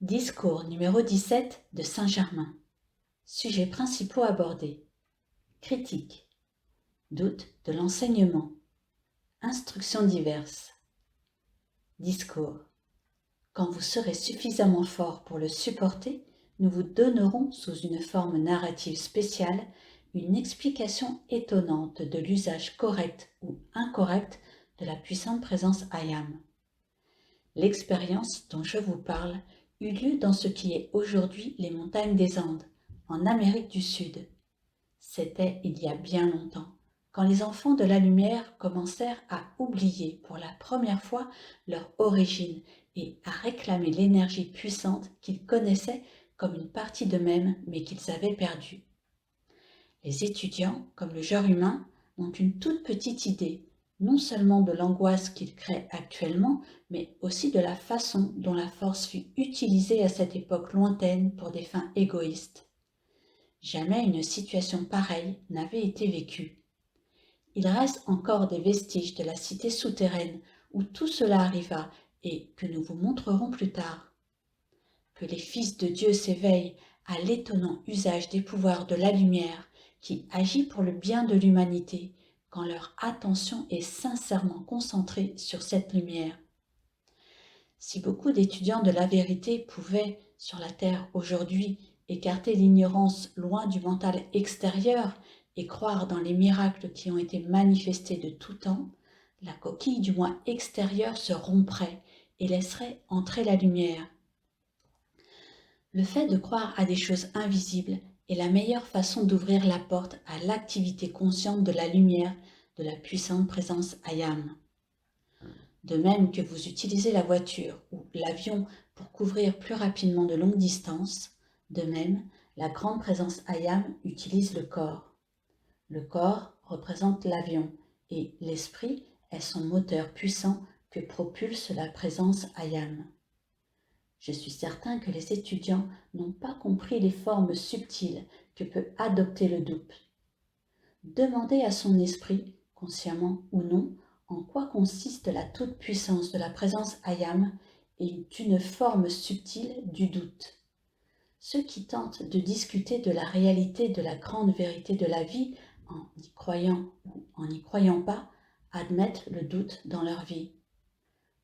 Discours numéro 17 de Saint-Germain. Sujets principaux abordés. Critique. Doute de l'enseignement. Instructions diverses. Discours. Quand vous serez suffisamment fort pour le supporter, nous vous donnerons, sous une forme narrative spéciale, une explication étonnante de l'usage correct ou incorrect de la puissante présence I Am. L'expérience dont je vous parle eut lieu dans ce qui est aujourd'hui les montagnes des Andes, en Amérique du Sud. C'était il y a bien longtemps, quand les enfants de la lumière commencèrent à oublier pour la première fois leur origine et à réclamer l'énergie puissante qu'ils connaissaient comme une partie d'eux-mêmes mais qu'ils avaient perdue. Les étudiants, comme le genre humain, ont une toute petite idée, non seulement de l'angoisse qu'ils créent actuellement, mais aussi de la façon dont la force fut utilisée à cette époque lointaine pour des fins égoïstes. Jamais une situation pareille n'avait été vécue. Il reste encore des vestiges de la cité souterraine où tout cela arriva et que nous vous montrerons plus tard. Que les fils de Dieu s'éveillent à l'étonnant usage des pouvoirs de la lumière qui agit pour le bien de l'humanité quand leur attention est sincèrement concentrée sur cette lumière. Si beaucoup d'étudiants de la vérité pouvaient, sur la terre aujourd'hui, écarter l'ignorance loin du mental extérieur et croire dans les miracles qui ont été manifestés de tout temps, la coquille du moi extérieur se romprait et laisserait entrer la lumière. Le fait de croire à des choses invisibles est la meilleure façon d'ouvrir la porte à l'activité consciente de la lumière de la puissante présence I Am. De même que vous utilisez la voiture ou l'avion pour couvrir plus rapidement de longues distances, de même, la grande présence I Am utilise le corps. Le corps représente l'avion et l'esprit est son moteur puissant que propulse la présence I Am. Je suis certain que les étudiants n'ont pas compris les formes subtiles que peut adopter le doute. Demandez à son esprit, consciemment ou non, en quoi consiste la toute-puissance de la présence I Am et d'une forme subtile du doute. Ceux qui tentent de discuter de la réalité de la grande vérité de la vie en y croyant ou en n'y croyant pas, admettent le doute dans leur vie.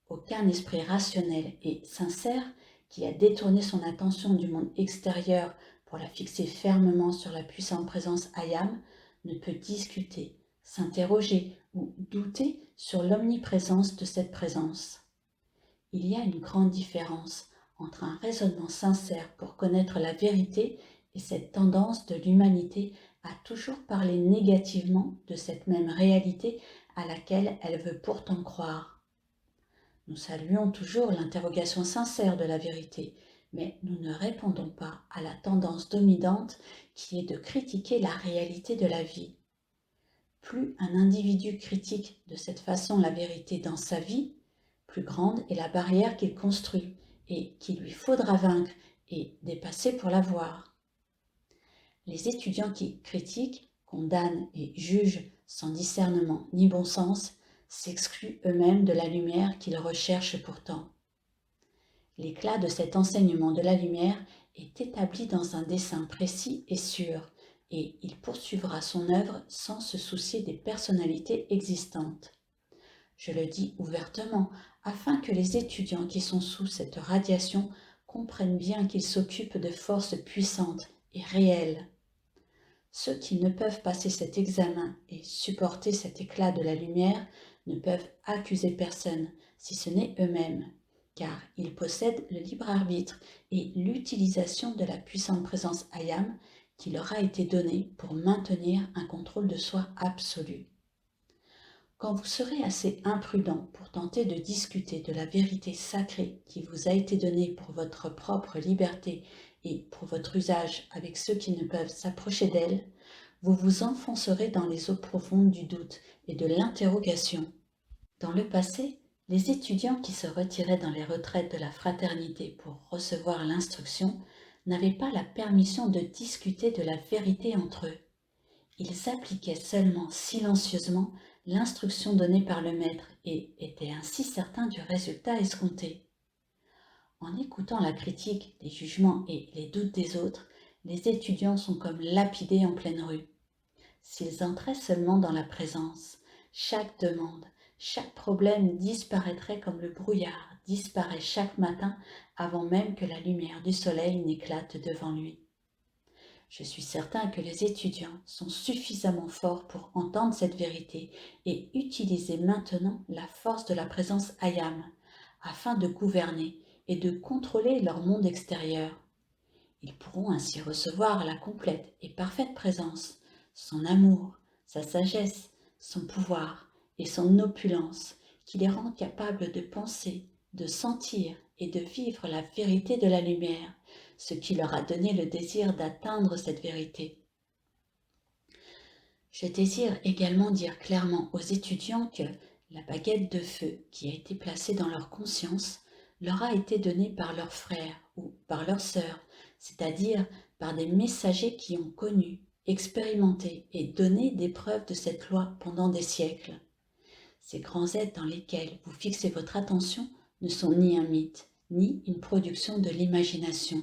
Aucun esprit rationnel et sincère qui a détourné son attention du monde extérieur pour la fixer fermement sur la puissante présence I Am ne peut discuter, s'interroger ou douter sur l'omniprésence de cette présence. Il y a une grande différence entre un raisonnement sincère pour connaître la vérité et cette tendance de l'humanité à toujours parler négativement de cette même réalité à laquelle elle veut pourtant croire. Nous saluons toujours l'interrogation sincère de la vérité, mais nous ne répondons pas à la tendance dominante qui est de critiquer la réalité de la vie. Plus un individu critique de cette façon la vérité dans sa vie, plus grande est la barrière qu'il construit et qu'il lui faudra vaincre et dépasser pour la voir. Les étudiants qui critiquent, condamnent et jugent sans discernement ni bon sens s'excluent eux-mêmes de la lumière qu'ils recherchent pourtant. L'éclat de cet enseignement de la lumière est établi dans un dessein précis et sûr, et il poursuivra son œuvre sans se soucier des personnalités existantes. Je le dis ouvertement, afin que les étudiants qui sont sous cette radiation comprennent bien qu'ils s'occupent de forces puissantes et réelles. Ceux qui ne peuvent passer cet examen et supporter cet éclat de la lumière ne peuvent accuser personne, si ce n'est eux-mêmes, car ils possèdent le libre arbitre et l'utilisation de la puissante présence I Am qui leur a été donnée pour maintenir un contrôle de soi absolu. Quand vous serez assez imprudent pour tenter de discuter de la vérité sacrée qui vous a été donnée pour votre propre liberté et pour votre usage avec ceux qui ne peuvent s'approcher d'elle, vous vous enfoncerez dans les eaux profondes du doute et de l'interrogation. Dans le passé, les étudiants qui se retiraient dans les retraites de la fraternité pour recevoir l'instruction n'avaient pas la permission de discuter de la vérité entre eux. Ils appliquaient seulement silencieusement l'instruction donnée par le maître et étaient ainsi certains du résultat escompté. En écoutant la critique, les jugements et les doutes des autres, les étudiants sont comme lapidés en pleine rue. S'ils entraient seulement dans la présence, chaque demande, chaque problème disparaîtrait comme le brouillard disparaît chaque matin avant même que la lumière du soleil n'éclate devant lui. Je suis certain que les étudiants sont suffisamment forts pour entendre cette vérité et utiliser maintenant la force de la présence Ayam afin de gouverner et de contrôler leur monde extérieur. Ils pourront ainsi recevoir la complète et parfaite présence, son amour, sa sagesse, son pouvoir et son opulence qui les rend capables de penser, de sentir et de vivre la vérité de la lumière, ce qui leur a donné le désir d'atteindre cette vérité. Je désire également dire clairement aux étudiants que la baguette de feu qui a été placée dans leur conscience leur a été donnée par leurs frères ou par leurs sœurs, c'est-à-dire par des messagers qui ont connu, expérimenté et donné des preuves de cette loi pendant des siècles. Ces grands êtres dans lesquels vous fixez votre attention ne sont ni un mythe, ni une production de l'imagination.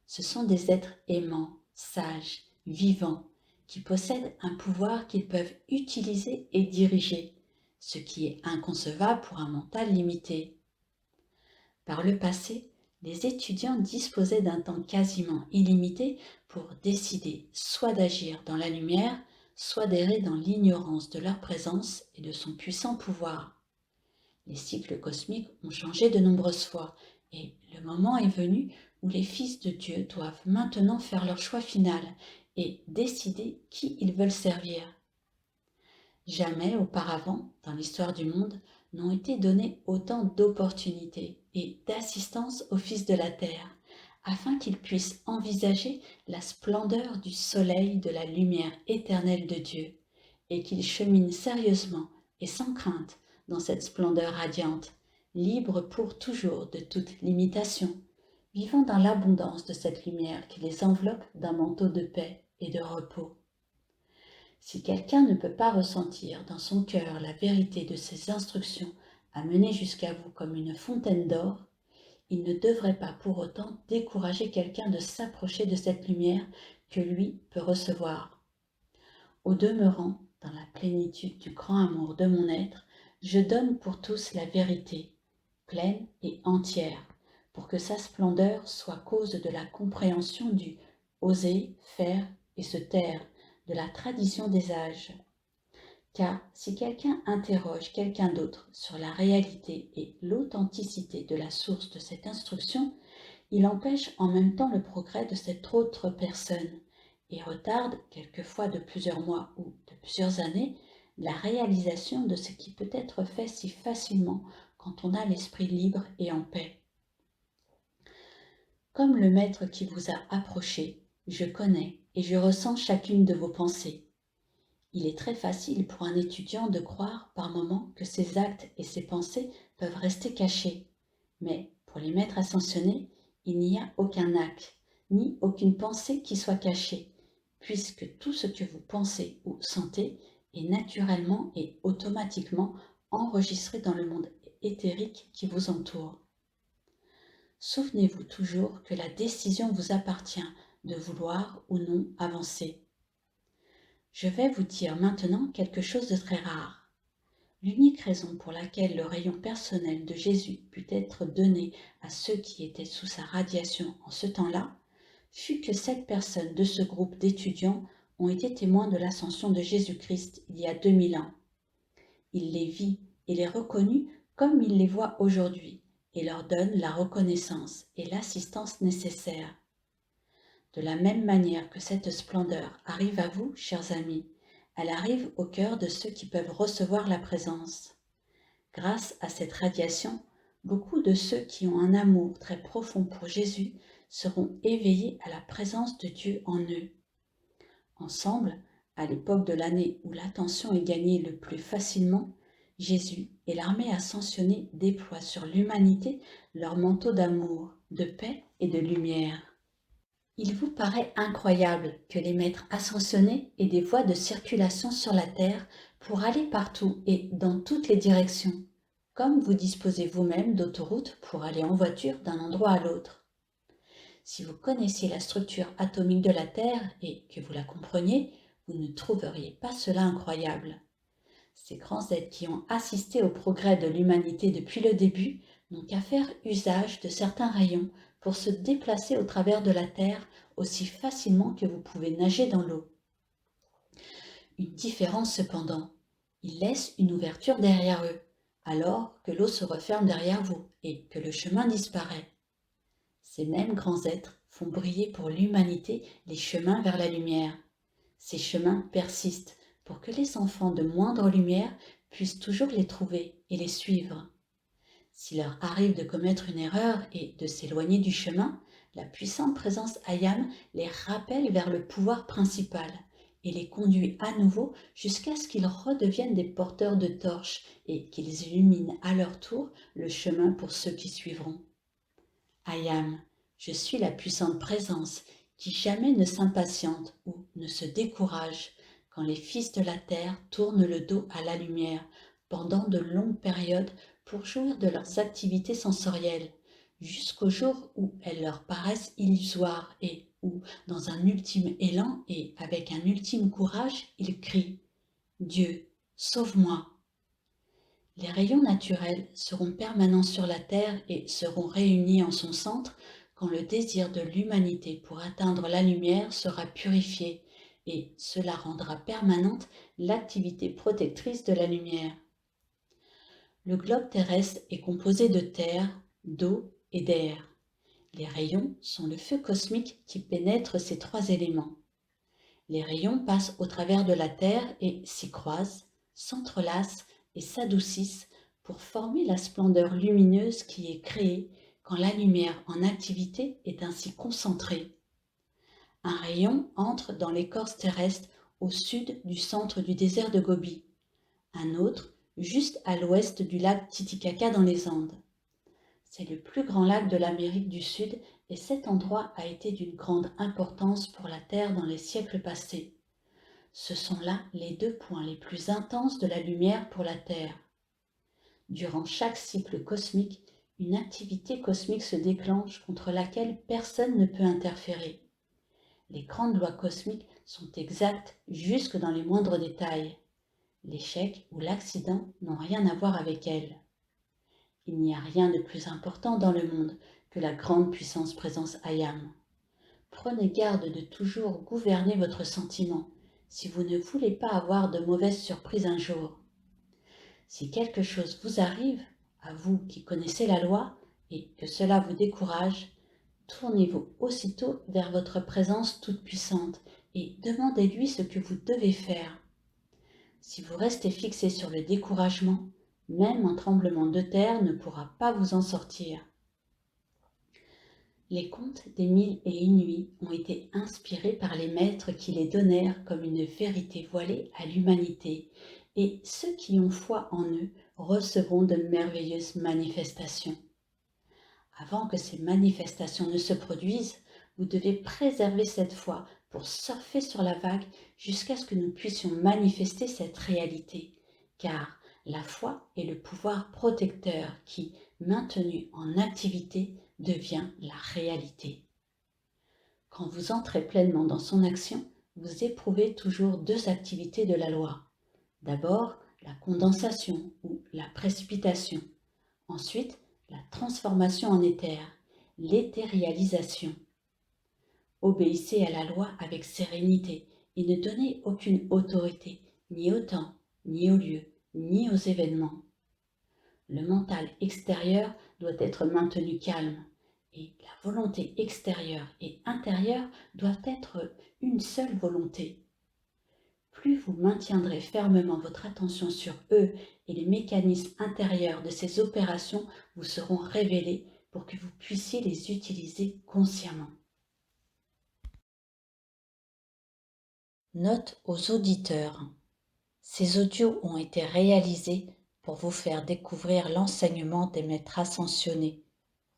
Ce sont des êtres aimants, sages, vivants, qui possèdent un pouvoir qu'ils peuvent utiliser et diriger, ce qui est inconcevable pour un mental limité. Par le passé, les étudiants disposaient d'un temps quasiment illimité pour décider soit d'agir dans la lumière, soit d'errer dans l'ignorance de leur présence et de son puissant pouvoir. Les cycles cosmiques ont changé de nombreuses fois et le moment est venu où les fils de Dieu doivent maintenant faire leur choix final et décider qui ils veulent servir. Jamais auparavant, dans l'histoire du monde, n'ont été données autant d'opportunités et d'assistance aux fils de la terre, afin qu'ils puissent envisager la splendeur du soleil de la lumière éternelle de Dieu, et qu'ils cheminent sérieusement et sans crainte dans cette splendeur radiante, libres pour toujours de toute limitation, vivant dans l'abondance de cette lumière qui les enveloppe d'un manteau de paix et de repos. Si quelqu'un ne peut pas ressentir dans son cœur la vérité de ces instructions à mener jusqu'à vous comme une fontaine d'or, il ne devrait pas pour autant décourager quelqu'un de s'approcher de cette lumière que lui peut recevoir. Au demeurant, dans la plénitude du grand amour de mon être, je donne pour tous la vérité, pleine et entière, pour que sa splendeur soit cause de la compréhension du oser, faire et se taire, de la tradition des âges. Car si quelqu'un interroge quelqu'un d'autre sur la réalité et l'authenticité de la source de cette instruction, il empêche en même temps le progrès de cette autre personne et retarde, quelquefois de plusieurs mois ou de plusieurs années, la réalisation de ce qui peut être fait si facilement quand on a l'esprit libre et en paix. Comme le maître qui vous a approché, je connais et je ressens chacune de vos pensées. Il est très facile pour un étudiant de croire par moments que ses actes et ses pensées peuvent rester cachés. Mais pour les maîtres ascensionnés, il n'y a aucun acte, ni aucune pensée qui soit cachée, puisque tout ce que vous pensez ou sentez est naturellement et automatiquement enregistré dans le monde éthérique qui vous entoure. Souvenez-vous toujours que la décision vous appartient de vouloir ou non avancer. Je vais vous dire maintenant quelque chose de très rare. L'unique raison pour laquelle le rayon personnel de Jésus put être donné à ceux qui étaient sous sa radiation en ce temps-là, fut que 7 personnes de ce groupe d'étudiants ont été témoins de l'ascension de Jésus-Christ il y a 2000 ans. Il les vit et les reconnut comme il les voit aujourd'hui et leur donne la reconnaissance et l'assistance nécessaires. De la même manière que cette splendeur arrive à vous, chers amis, elle arrive au cœur de ceux qui peuvent recevoir la présence. Grâce à cette radiation, beaucoup de ceux qui ont un amour très profond pour Jésus seront éveillés à la présence de Dieu en eux. Ensemble, à l'époque de l'année où l'attention est gagnée le plus facilement, Jésus et l'armée ascensionnée déploient sur l'humanité leur manteau d'amour, de paix et de lumière. Il vous paraît incroyable que les maîtres ascensionnés aient des voies de circulation sur la Terre pour aller partout et dans toutes les directions. comme vous disposez vous-même d'autoroutes pour aller en voiture d'un endroit à l'autre. Si vous connaissiez la structure atomique de la Terre et que vous la compreniez, vous ne trouveriez pas cela incroyable. Ces grands êtres qui ont assisté au progrès de l'humanité depuis le début n'ont qu'à faire usage de certains rayons pour se déplacer au travers de la Terre aussi facilement que vous pouvez nager dans l'eau. Une différence cependant, ils laissent une ouverture derrière eux, alors que l'eau se referme derrière vous et que le chemin disparaît. Ces mêmes grands êtres font briller pour l'humanité les chemins vers la lumière. Ces chemins persistent pour que les enfants de moindre lumière puissent toujours les trouver et les suivre. S'il leur arrive de commettre une erreur et de s'éloigner du chemin, la puissante présence Ayam les rappelle vers le pouvoir principal et les conduit à nouveau jusqu'à ce qu'ils redeviennent des porteurs de torches et qu'ils illuminent à leur tour le chemin pour ceux qui suivront. Ayam, je suis la puissante présence qui jamais ne s'impatiente ou ne se décourage quand les fils de la terre tournent le dos à la lumière pendant de longues périodes pour jouir de leurs activités sensorielles, jusqu'au jour où elles leur paraissent illusoires et où, dans un ultime élan et avec un ultime courage, ils crient « Dieu, sauve-moi !» Les rayons naturels seront permanents sur la Terre et seront réunis en son centre quand le désir de l'humanité pour atteindre la lumière sera purifié, et cela rendra permanente l'activité protectrice de la lumière. Le globe terrestre est composé de terre, d'eau et d'air. Les rayons sont le feu cosmique qui pénètre ces trois éléments. Les rayons passent au travers de la Terre et s'y croisent, s'entrelacent et s'adoucissent pour former la splendeur lumineuse qui est créée quand la lumière en activité est ainsi concentrée. Un rayon entre dans l'écorce terrestre au sud du centre du désert de Gobi, un autre juste à l'ouest du lac Titicaca dans les Andes. C'est le plus grand lac de l'Amérique du Sud et cet endroit a été d'une grande importance pour la Terre dans les siècles passés. Ce sont là les deux points les plus intenses de la lumière pour la Terre. Durant chaque cycle cosmique, une activité cosmique se déclenche contre laquelle personne ne peut interférer. Les grandes lois cosmiques sont exactes jusque dans les moindres détails. L'échec ou l'accident n'ont rien à voir avec elles. Il n'y a rien de plus important dans le monde que la grande puissance présence Ayam. Prenez garde de toujours gouverner votre sentiment si vous ne voulez pas avoir de mauvaises surprises un jour. Si quelque chose vous arrive, à vous qui connaissez la loi, et que cela vous décourage, tournez-vous aussitôt vers votre présence toute puissante et demandez-lui ce que vous devez faire. Si vous restez fixé sur le découragement, même un tremblement de terre ne pourra pas vous en sortir. Les contes des 1001 nuits ont été inspirés par les maîtres qui les donnèrent comme une vérité voilée à l'humanité, et ceux qui ont foi en eux recevront de merveilleuses manifestations. Avant que ces manifestations ne se produisent, vous devez préserver cette foi pour surfer sur la vague jusqu'à ce que nous puissions manifester cette réalité, car la foi est le pouvoir protecteur qui, maintenu en activité, devient la réalité. Quand vous entrez pleinement dans son action, vous éprouvez toujours deux activités de la loi. D'abord, la condensation ou la précipitation. Ensuite, la transformation en éther, l'éthérialisation. Obéissez à la loi avec sérénité et ne donnez aucune autorité, ni au temps, ni au lieu, ni aux événements. Le mental extérieur doit être maintenu calme et la volonté extérieure et intérieure doivent être une seule volonté. Plus vous maintiendrez fermement votre attention sur eux et les mécanismes intérieurs de ces opérations vous seront révélés pour que vous puissiez les utiliser consciemment. Note aux auditeurs. Ces audios ont été réalisés pour vous faire découvrir l'enseignement des maîtres ascensionnés,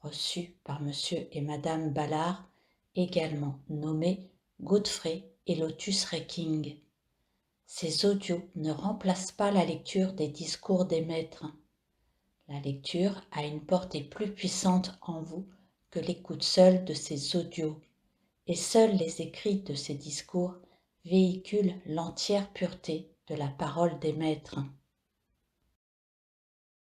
reçus par Monsieur et Madame Ballard, également nommés Godfrey et Lotus Reking. Ces audios ne remplacent pas la lecture des discours des maîtres. La lecture a une portée plus puissante en vous que l'écoute seule de ces audios, et seuls les écrits de ces discours véhiculent l'entière pureté de la parole des maîtres.